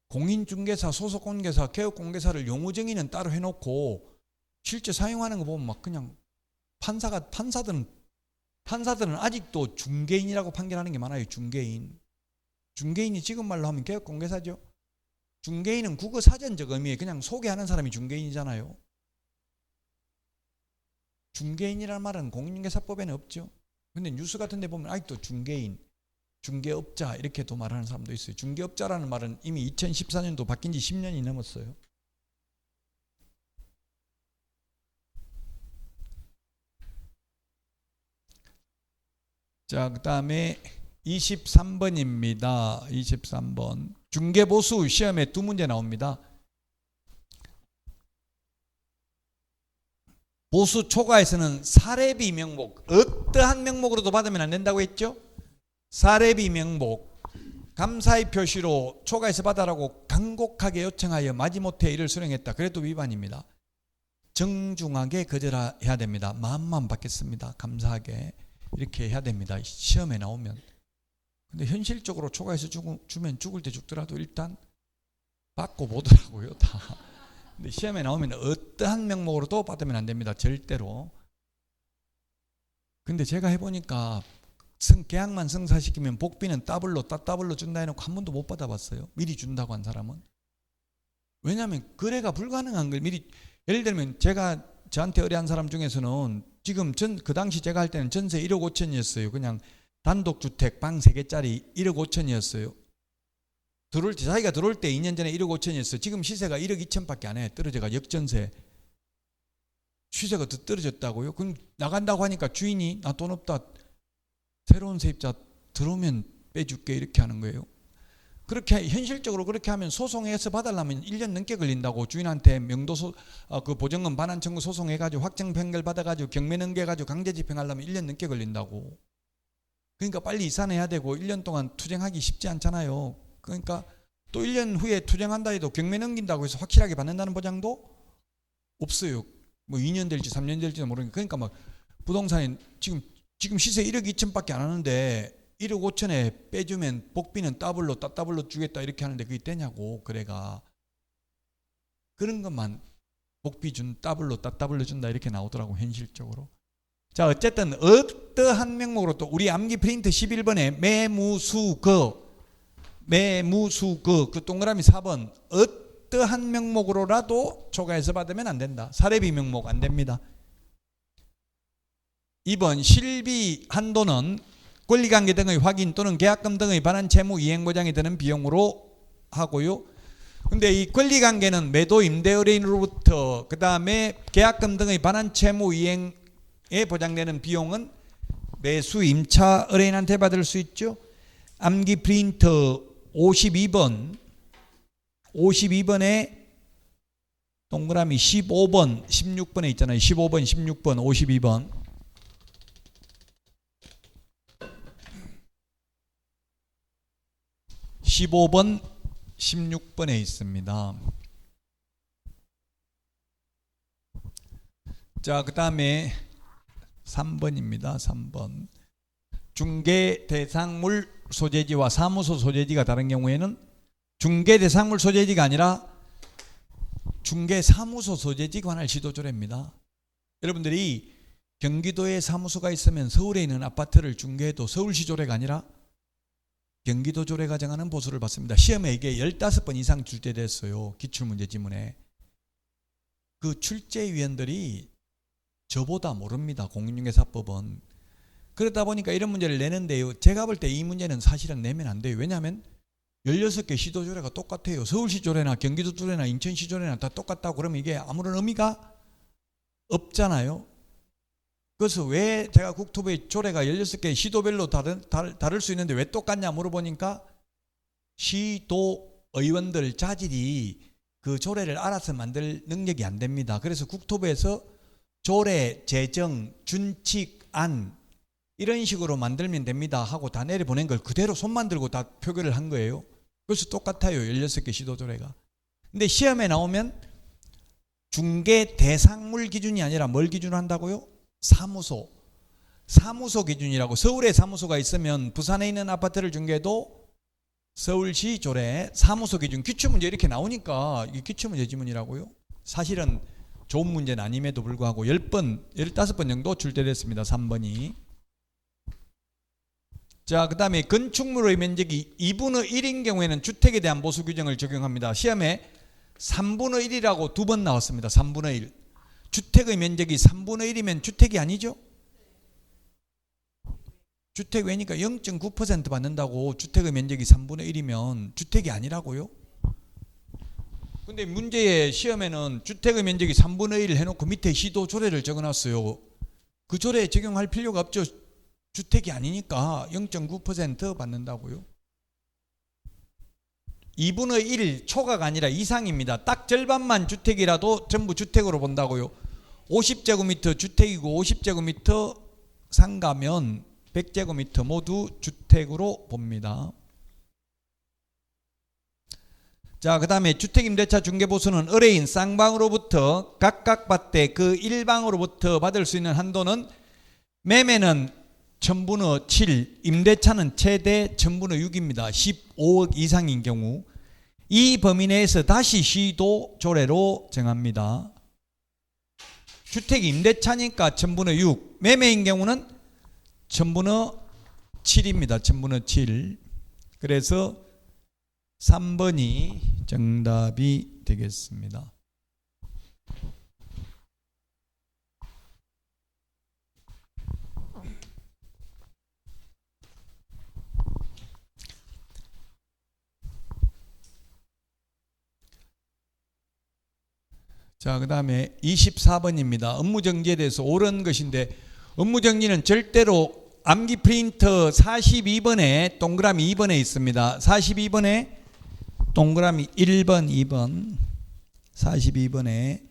공인중개사, 소속공개사, 개업공개사를 용어정의는 따로 해놓고 실제 사용하는 거 보면 막 그냥 판사들은 아직도 중개인이라고 판결하는 게 많아요. 중개인이 지금 말로 하면 개업공개사죠. 중개인은 국어 사전적 의미에 그냥 소개하는 사람이 중개인이잖아요. 중개인이라는 말은 공인중개사법에는 없죠. 근데 뉴스 같은 데 보면 아직도 중개인, 중개업자 이렇게도 말하는 사람도 있어요. 중개업자라는 말은 이미 2014년도 바뀐 지 10년이 넘었어요. 자, 그 다음에 23번입니다. 23번. 중개보수 시험에 두 문제 나옵니다. 보수 초과에서는 사례비 명목, 어떠한 명목으로도 받으면 안 된다고 했죠? 사례비 명목, 감사의 표시로 초과해서 받아라고 간곡하게 요청하여 마지못해 이를 수령했다. 그래도 위반입니다. 정중하게 거절해야 됩니다. 마음만 받겠습니다. 감사하게 이렇게 해야 됩니다. 시험에 나오면. 근데 현실적으로 초과해서 주면 죽을 때 죽더라도 일단 받고 보더라고요. 다. 근데 시험에 나오면 어떠한 명목으로도 받으면 안 됩니다. 절대로. 근데 제가 해보니까 계약만 성사시키면 복비는 따블로 준다 해놓고 한 번도 못 받아봤어요. 미리 준다고 한 사람은. 왜냐하면 거래가 불가능한 걸 미리, 예를 들면 제가 저한테 의뢰한 사람 중에서는 지금 그 당시 제가 할 때는 전세 1억 5천이었어요. 그냥 단독주택 방 3개짜리 1억 5천이었어요. 자기가 들어올 때 2년 전에 1억 5천이었어요. 지금 시세가 1억 2천밖에 안 해. 떨어져가 역전세. 시세가 더 떨어졌다고요? 그럼 나간다고 하니까 주인이 나 돈 없다. 새로운 세입자 들어오면 빼줄게 이렇게 하는 거예요. 그렇게 현실적으로 그렇게 하면 소송해서 받으려면 1년 넘게 걸린다고. 주인한테 그 보증금 반환 청구 소송해가지고 확정 판결 받아가지고 경매 넘겨가지고 강제 집행하려면 1년 넘게 걸린다고. 그러니까 빨리 이산해야 되고 1년 동안 투쟁하기 쉽지 않잖아요. 그러니까 또 1년 후에 투쟁한다 해도 경매 넘긴다고 해서 확실하게 받는다는 보장도 없어요. 뭐 2년 될지 3년 될지도 모르니까. 그러니까 막 부동산이 지금 시세 1억 2천밖에 안 하는데 1억 5천에 빼주면 복비는 따블로 주겠다 이렇게 하는데 그게 되냐고. 그래가 그런 것만 복비 따블로 준다 이렇게 나오더라고 현실적으로. 자, 어쨌든 어떠한 명목으로 또 우리 암기 프린트 11번에 매무수거 그 동그라미 4번 어떠한 명목으로라도 초과해서 받으면 안 된다. 사례비 명목 안 됩니다. 2번 실비 한도는 권리관계 등의 확인 또는 계약금 등의 반환 채무 이행 보장이 드는 비용으로 하고요. 근데 이 권리관계는 매도 임대 의뢰인으로부터 그 다음에 계약금 등의 반환 채무 이행에 보장되는 비용은 매수 임차 의뢰인한테 받을 수 있죠. 암기 프린터 52번에 동그라미 15번 16번에 있잖아요. 15번 16번 52번 15번 16번에 있습니다. 자, 그 다음에 3번입니다. 3번 중개 대상물 소재지와 사무소 소재지가 다른 경우에는 중개 대상물 소재지가 아니라 중개 사무소 소재지 관할 시도조례입니다. 여러분들이 경기도에 사무소가 있으면 서울에 있는 아파트를 중개해도 서울시 조례가 아니라 경기도 조례가 정하는 보수를 받습니다. 시험에 이게 15번 이상 출제됐어요. 기출문제 지문에. 그 출제위원들이 저보다 모릅니다. 공인중개사법은. 그러다 보니까 이런 문제를 내는데요. 제가 볼 때 이 문제는 사실은 내면 안 돼요. 왜냐하면 16개 시도 조례가 똑같아요. 서울시 조례나 경기도 조례나 인천시 조례나 다 똑같다고 그러면 이게 아무런 의미가 없잖아요. 그래서 왜 제가 국토부의 조례가 16개 시도별로 다를 수 있는데 왜 똑같냐 물어보니까 시도의원들 자질이 그 조례를 알아서 만들 능력이 안 됩니다. 그래서 국토부에서 조례, 제정, 준칙안 이런 식으로 만들면 됩니다 하고 다 내려보낸 걸 그대로 손만 들고 다 표결을 한 거예요. 그래서 똑같아요. 16개 시도조례가. 근데 시험에 나오면 중개 대상물 기준이 아니라 뭘 기준으로 한다고요? 사무소 기준이라고. 서울에 사무소가 있으면 부산에 있는 아파트를 중개해도 서울시 조례 사무소 기준. 기출문제 이렇게 나오니까 이게 기출문제 지문이라고요. 사실은 좋은 문제는 아님에도 불구하고 10번, 15번 정도 출제됐습니다. 3번이. 자, 그 다음에 건축물의 면적이 2분의 1인 경우에는 주택에 대한 보수 규정을 적용합니다. 시험에 3분의 1이라고 2번 나왔습니다. 3분의 1. 주택의 면적이 3분의 1이면 주택이 아니죠? 주택 왜니까 0.9% 받는다고. 주택의 면적이 3분의 1이면 주택이 아니라고요? 근데 문제의 시험에는 주택의 면적이 3분의 1 해놓고 밑에 시도 조례를 적어놨어요. 그 조례에 적용할 필요가 없죠. 주택이 아니니까 0.9% 받는다고요. 2분의 1 초과가 아니라 이상입니다. 딱 절반만 주택이라도 전부 주택으로 본다고요. 50제곱미터 주택이고 50제곱미터 상가면 100제곱미터 모두 주택으로 봅니다. 자, 그 다음에 주택임대차 중개보수는 의뢰인 쌍방으로부터 각각 받되 그 1방으로부터 받을 수 있는 한도는 매매는 1000분의 7, 임대차는 최대 1000분의 6입니다. 15억 이상인 경우. 이 범위 내에서 다시 시도 조례로 정합니다. 주택 임대차니까 1000분의 6, 매매인 경우는 1000분의 7입니다. 1000분의 7. 그래서 3번이 정답이 되겠습니다. 자, 그 다음에 24번입니다. 업무정지에 대해서 옳은 것인데, 업무정지는 절대로 암기 프린터 42번에 동그라미 2번에 있습니다. 42번에 동그라미 1번, 2번, 42번에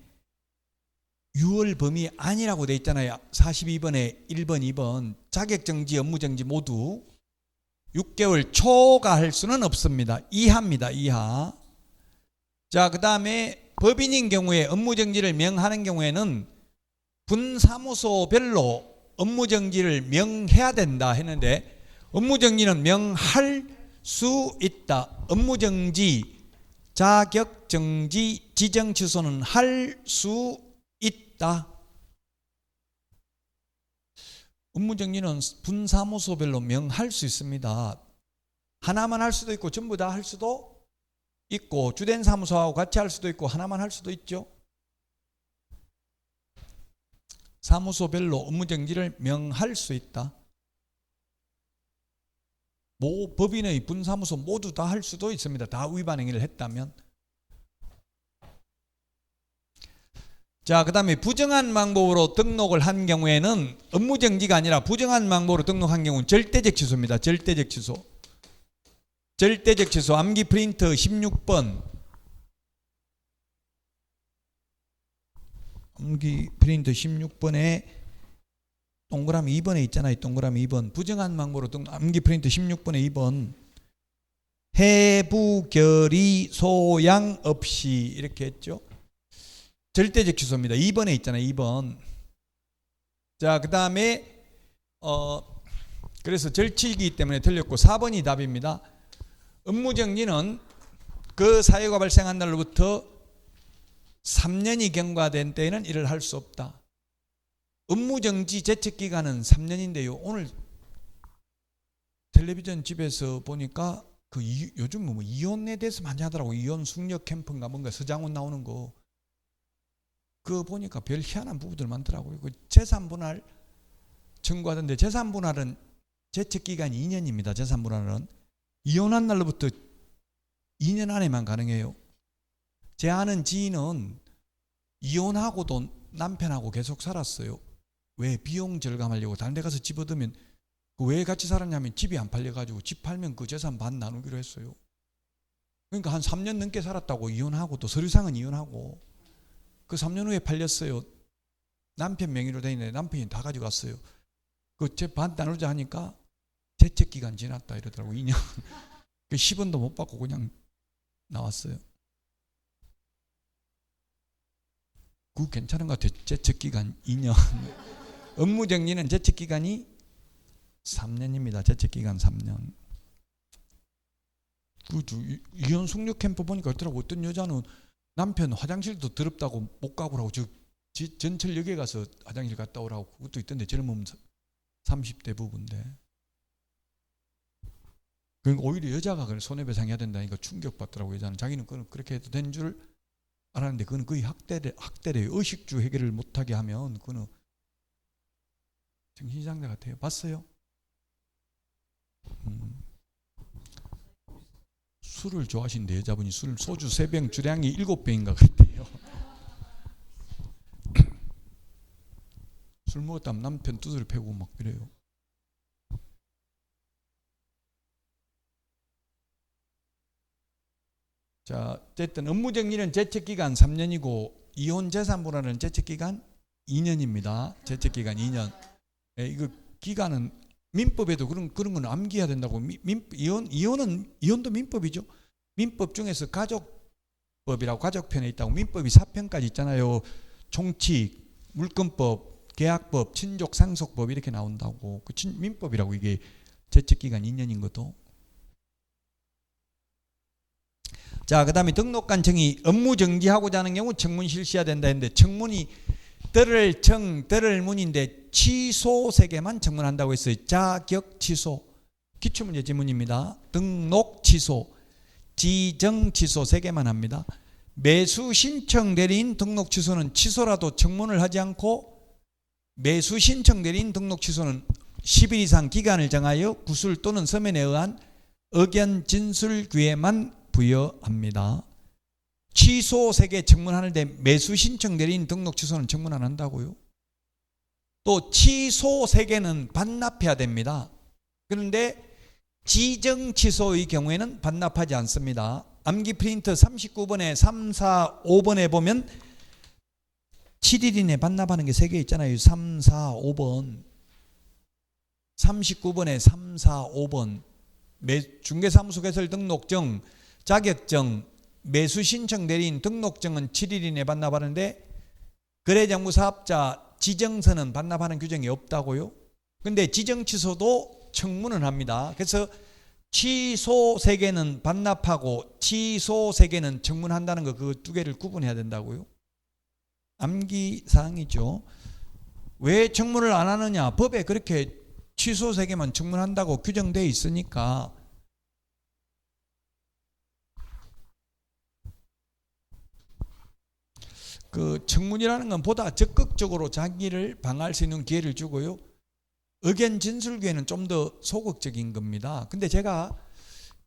유월 범위 아니라고 돼 있잖아요. 42번에 1번, 2번 자격정지, 업무정지 모두 6개월 초과할 수는 없습니다. 이하입니다. 이하. 자, 그 다음에 법인인 경우에 업무정지를 명하는 경우에는 분사무소별로 업무정지를 명해야 된다 했는데, 업무정지는 명할 수 있다. 업무정지, 자격정지, 지정취소는 할 수 있다. 업무정지는 분사무소별로 명할 수 있습니다. 하나만 할 수도 있고 전부 다 할 수도 있고, 주된 사무소하고 같이 할 수도 있고 하나만 할 수도 있죠. 사무소별로 업무정지를 명할 수 있다. 법인의 분사무소 모두 다 할 수도 있습니다. 다 위반 행위를 했다면. 자, 그 다음에 부정한 방법으로 등록을 한 경우에는, 업무정지가 아니라 부정한 방법으로 등록한 경우는 절대적 취소입니다. 절대적 취소. 절대적 취소. 암기 프린터 16번. 암기 프린터 16번에 동그라미 2번에 있잖아요. 동그라미 2번. 부정한 방법으로 등록. 암기 프린터 16번에 2번. 해부결의 소양 없이 이렇게 했죠. 절대적 취소입니다. 2번에 있잖아요. 2번. 자, 그 다음에 그래서 절치이기 때문에 틀렸고 4번이 답입니다. 업무정지는 그 사유가 발생한 날로부터 3년이 경과된 때에는 일을 할 수 없다. 업무정지 제척기간은 3년인데요. 오늘 텔레비전 집에서 보니까 요즘 뭐 이혼에 대해서 많이 하더라고요. 이혼 숙려 캠프인가 뭔가 서장훈 나오는 거. 그거 보니까 별 희한한 부분들 많더라고요. 그 재산분할 청구하던데, 재산분할은 제척기간이 2년입니다. 재산분할은 이혼한 날로부터 2년 안에만 가능해요. 제 아는 지인은 이혼하고도 남편하고 계속 살았어요. 왜? 비용 절감하려고. 다른 데 가서 집 얻으면, 왜 같이 살았냐면 집이 안 팔려가지고 집 팔면 그 재산 반 나누기로 했어요. 그러니까 한 3년 넘게 살았다고 이혼하고, 또 서류상은 이혼하고, 그 3년 후에 팔렸어요. 남편 명의로 돼 있는데 남편이 다 가져갔어요. 그 제 반 나누자 하니까 제척기간 지났다 이러더라고. 2년. 10원도 못 받고 그냥 나왔어요. 그거 괜찮은 것 같아요. 제척기간 2년. 업무정지는 제척기간이 3년입니다. 제척기간 3년. 이혼 숙려 캠프 보니까 있더라고. 어떤 여자는 남편 화장실도 더럽다고 못 가고 라고 전철역에 가서 화장실 갔다 오라고. 그것도 있던데, 젊은 30대 부부인데. 그러니까 오히려 여자가 손해배상해야 된다니까 충격받더라고. 여자는 자기는 그렇게 해도 된 줄 알았는데, 그건 거의 학대래요. 의식주 해결을 못하게 하면 그거는 정신이상자 같아요. 봤어요? 술을 좋아하시는데 여자분이 소주 3병, 주량이 7병인가 그랬대요. 술 먹었다면 남편 두드려 패고 막 그래요. 자, 어쨌든 업무정지는 제척기간 3년이고 이혼 재산분할은 제척기간 2년입니다. 제척기간 2년. 예, 이거 기간은 민법에도 그런 건 암기해야 된다고. 이혼도 민법이죠. 민법 중에서 가족법이라고 가족편에 있다고. 민법이 4편까지 있잖아요. 총칙, 물권법, 계약법, 친족, 상속법 이렇게 나온다고. 그 민법이라고. 이게 제척기간 2년인 것도. 자, 그 다음에 등록관청이 업무 정지하고자 하는 경우 청문 실시해야 된다 했는데 청문이 들을 문인데 취소 3개만 청문한다고 했어요. 자격 취소, 기출문제 지문입니다. 등록 취소, 지정 취소 3개만 합니다. 매수 신청 대리인 등록 취소는 취소라도 청문을 하지 않고 매수 신청 대리인 등록 취소는 10일 이상 기간을 정하여 구술 또는 서면에 의한 의견 진술 기회만 부여합니다. 취소 3개 청문하는데 매수 신청 대리인 등록 취소는 청문 안 한다고요? 또 취소 3개는 반납해야 됩니다. 그런데 지정 취소의 경우에는 반납하지 않습니다. 암기 프린트 39번에 3, 4, 5번에 보면 7일 이내 반납하는 게 3개 있잖아요. 3, 4, 5번. 39번에 3, 4, 5번. 중개사무소 개설 등록증, 자격증, 매수 신청 대리인 등록증은 7일 이내 반납하는데 거래정보사업자 지정서는 반납하는 규정이 없다고요. 근데 지정 취소도 청문은 합니다. 그래서 취소 3개는 반납하고 취소 3개는 청문한다는 거, 그 2개를 구분해야 된다고요. 암기 사항이죠. 왜 청문을 안 하느냐? 법에 그렇게 취소 3개만 청문한다고 규정되어 있으니까. 그 청문이라는 건 보다 적극적으로 자기를 방어할 수 있는 기회를 주고요. 의견 진술 기회는 좀 더 소극적인 겁니다. 근데 제가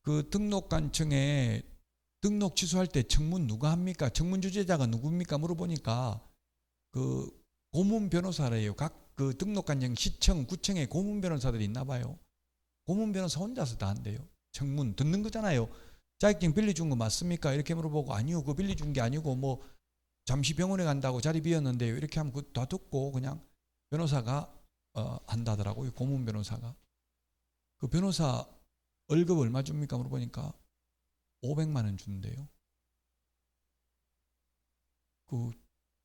그 등록관청에 등록 취소할 때 청문 누가 합니까? 청문 주재자가 누굽니까? 물어보니까 그 고문 변호사래요. 각 그 등록관청 시청, 구청에 고문 변호사들이 있나 봐요. 고문 변호사 혼자서 다 한대요. 청문 듣는 거잖아요. 자격증 빌려준 거 맞습니까? 이렇게 물어보고 아니요, 그거 빌려준 게 아니고 뭐 잠시 병원에 간다고 자리 비었는데요. 이렇게 하면 그거 다 듣고 그냥 변호사가 한다더라고요. 고문 변호사가. 그 변호사 월급 얼마 줍니까? 물어보니까 500만 원 준대요. 그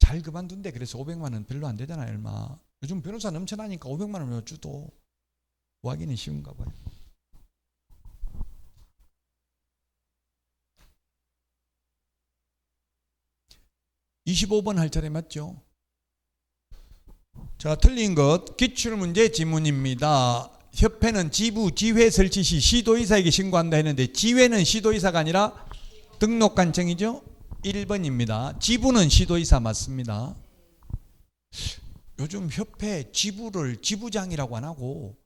잘 그만둔대. 그래서 500만 원 별로 안 되잖아요. 얼마. 요즘 변호사 넘쳐나니까 500만 원을 줘도 구하기는 쉬운가 봐요. (25번) 할 차례 맞죠? 자, 틀린 것 기출문제 지문입니다. 협회는 지부, 지회 설치 시 시도의사에게 신고한다 했는데 지회는 시도의사가 아니라 등록관청이죠. 1번입니다. 지부는 시도의사 맞습니다. 요즘 협회 지부를 지부장이라고 안 하고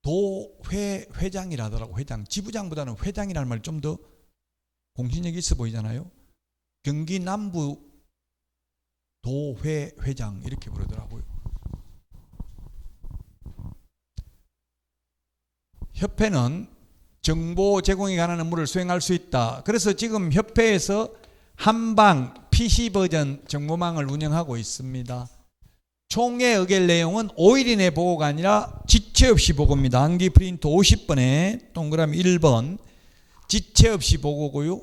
도회 회장이라더라고. 회장. 지부장보다는 회장이라는 말 좀 더 공신력이 있어 보이잖아요. 경기 남부 도회 회장 이렇게 부르더라고요. 협회는 정보 제공에 관한 업무를 수행할 수 있다. 그래서 지금 협회에서 한방 PC 버전 정보망을 운영하고 있습니다. 총회 의결 내용은 5일 이내 보고가 아니라 지체 없이 보고입니다. 암기 프린트 50번에 동그라미 1번 지체 없이 보고고요.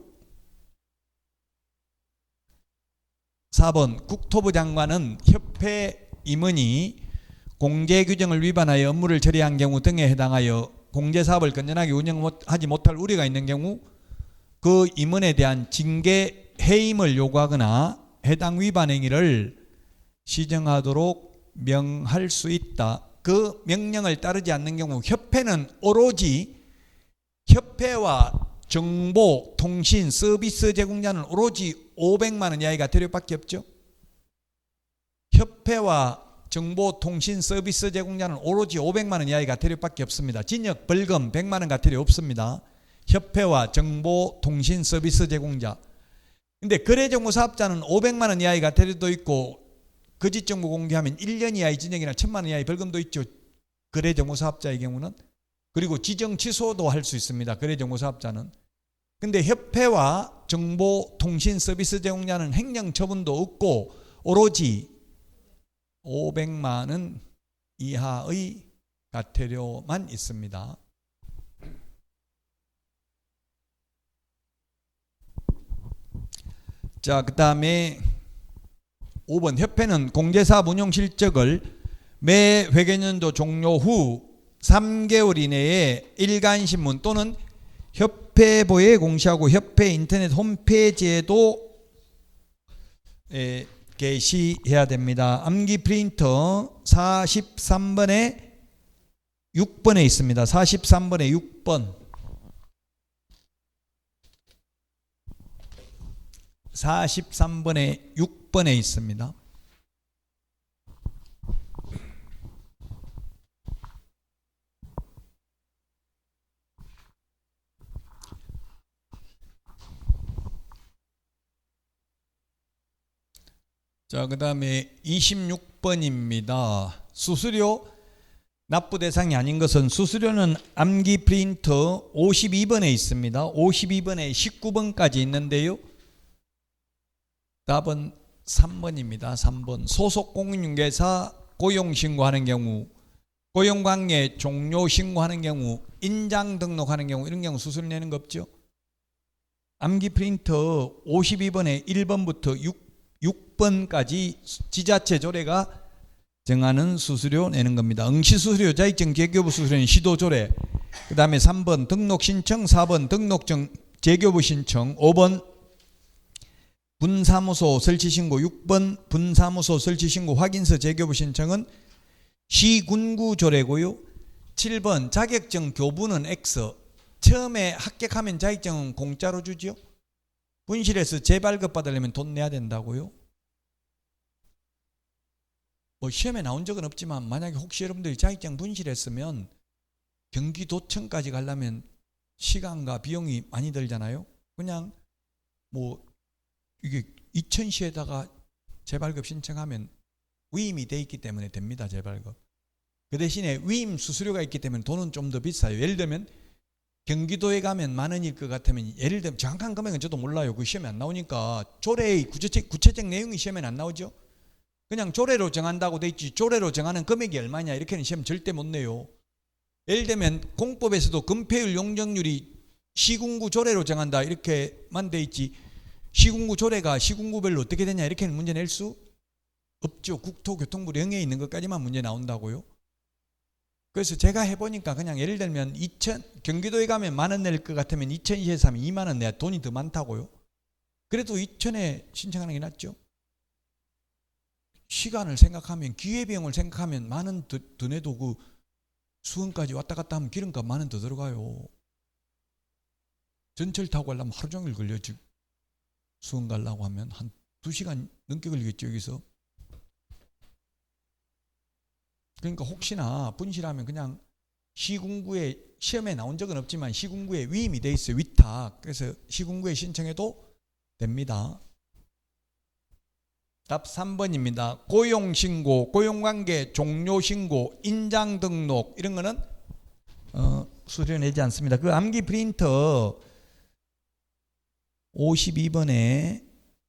4번 국토부 장관은 협회 임원이 공제 규정을 위반하여 업무를 처리한 경우 등에 해당하여 공제사업을 건전하게 운영하지 못할 우려가 있는 경우 그 임원에 대한 징계 해임을 요구하거나 해당 위반 행위를 시정하도록 명할 수 있다. 그 명령을 따르지 않는 경우 협회는 오로지 협회와 정보, 통신, 서비스 제공자는 오로지 500만 원 이하의 과태료밖에 없죠. 협회와 정보, 통신, 서비스 제공자는 오로지 500만 원 이하의 과태료밖에 없습니다. 징역, 벌금 100만 원 과태료 없습니다. 협회와 정보, 통신, 서비스 제공자. 근데 거래정보사업자는 500만 원 이하의 과태료도 있고 거짓 정보 공개하면 1년 이하의 징역이나 1000만 원 이하의 벌금도 있죠. 거래정보사업자의 경우는. 그리고 지정 취소도 할 수 있습니다. 거래정보사업자는. 근데 협회와 정보, 통신, 서비스 제공자는 행정처분도 없고 오로지 500만 원 이하의 과태료만 있습니다. 자, 그 다음에 5번 협회는 공제사업 운용 실적을 매 회계연도 종료 후 3개월 이내에 일간신문 또는 협회 협회보에 공시하고 협회 인터넷 홈페이지에도 게시해야 됩니다. 암기 프린터 43번에 6번에 있습니다. 43번에 6번. 43번에 6번에 있습니다. 자, 그 다음에 26번입니다. 수수료 납부 대상이 아닌 것은 수수료는 암기 프린터 52번에 있습니다. 52번에 19번까지 있는데요. 답은 3번입니다. 3번. 소속 공인중개사 고용 신고하는 경우, 고용관계 종료 신고하는 경우, 인장 등록하는 경우, 이런 경우 수수료 내는 거 없죠. 암기 프린터 52번에 1번부터 6번까지 지자체 조례가 정하는 수수료 내는 겁니다. 응시수수료, 자격증 재교부 수수료는 시도조례. 그 다음에 3번 등록신청, 4번 등록증 재교부 신청, 5번 분사무소 설치신고, 6번 분사무소 설치신고 확인서 재교부 신청은 시군구조례고요. 7번 자격증 교부는 X. 처음에 합격하면 자격증은 공짜로 주죠. 분실해서 재발급 받으려면 돈 내야 된다고요. 뭐 시험에 나온 적은 없지만 만약에 혹시 여러분들이 자격증 분실했으면 경기도청까지 가려면 시간과 비용이 많이 들잖아요. 그냥 뭐 이게 이천시에다가 재발급 신청하면 위임이 돼 있기 때문에 됩니다. 재발급. 그 대신에 위임 수수료가 있기 때문에 돈은 좀 더 비싸요. 예를 들면 경기도에 가면 10,000원일 것 같으면, 예를 들면 정확한 금액은 저도 몰라요. 그 시험에 안 나오니까. 조례의 구체적 내용이 시험에 안 나오죠. 그냥 조례로 정한다고 돼 있지 조례로 정하는 금액이 얼마냐 이렇게는 시험 절대 못 내요. 예를 들면 공법에서도 금폐율 용적률이 시군구 조례로 정한다 이렇게만 돼 있지 시군구 조례가 시군구별로 어떻게 되냐 이렇게는 문제 낼 수 없죠. 국토교통부 령에 있는 것까지만 문제 나온다고요. 그래서 제가 해보니까 그냥 예를 들면 경기도에 가면 10,000원 낼 것 같으면 이천시에서 하면 20,000원 내야 돈이 더 많다고요. 그래도 2,000에 신청하는 게 낫죠. 시간을 생각하면, 기회비용을 생각하면 10,000원 더 내도 그 수원까지 왔다 갔다 하면 기름값 10,000원 더 들어가요. 전철 타고 가려면 하루 종일 걸려지. 수원 가려고 하면 한 2시간 넘게 걸리겠죠 여기서. 그러니까 혹시나 분실하면 그냥 시군구에, 시험에 나온 적은 없지만 시군구에 위임이 돼 있어요. 위탁. 그래서 시군구에 신청해도 됩니다. 답 3번입니다. 고용신고, 고용관계 종료신고, 인장등록 이런 거는 수수료 내지 않습니다. 그 암기 프린터 52번에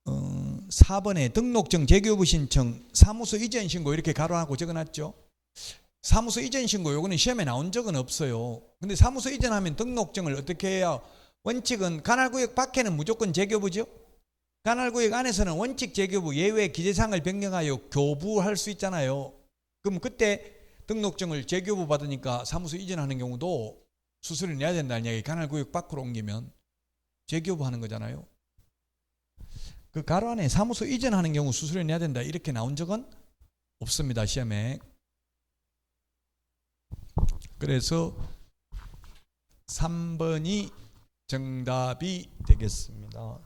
4번에 등록증 재교부 신청, 사무소 이전 신고 이렇게 가로하고 적어놨죠. 사무소 이전 신고 요거는 시험에 나온 적은 없어요. 근데 사무소 이전하면 등록증을 어떻게 해야, 원칙은 관할구역 밖에는 무조건 재교부죠. 관할구역 안에서는 원칙 재교부 예외 기재사항을 변경하여 교부할 수 있잖아요. 그럼 그때 등록증을 재교부 받으니까 사무소 이전하는 경우도 수수료 내야 된다는 이야기. 관할구역 밖으로 옮기면 재교부하는 거잖아요. 그 가로 안에 사무소 이전하는 경우 수수료 내야 된다 이렇게 나온 적은 없습니다 시험에. 그래서 3번이 정답이 되겠습니다.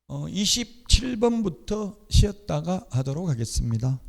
27번부터 쉬었다가 하도록 하겠습니다.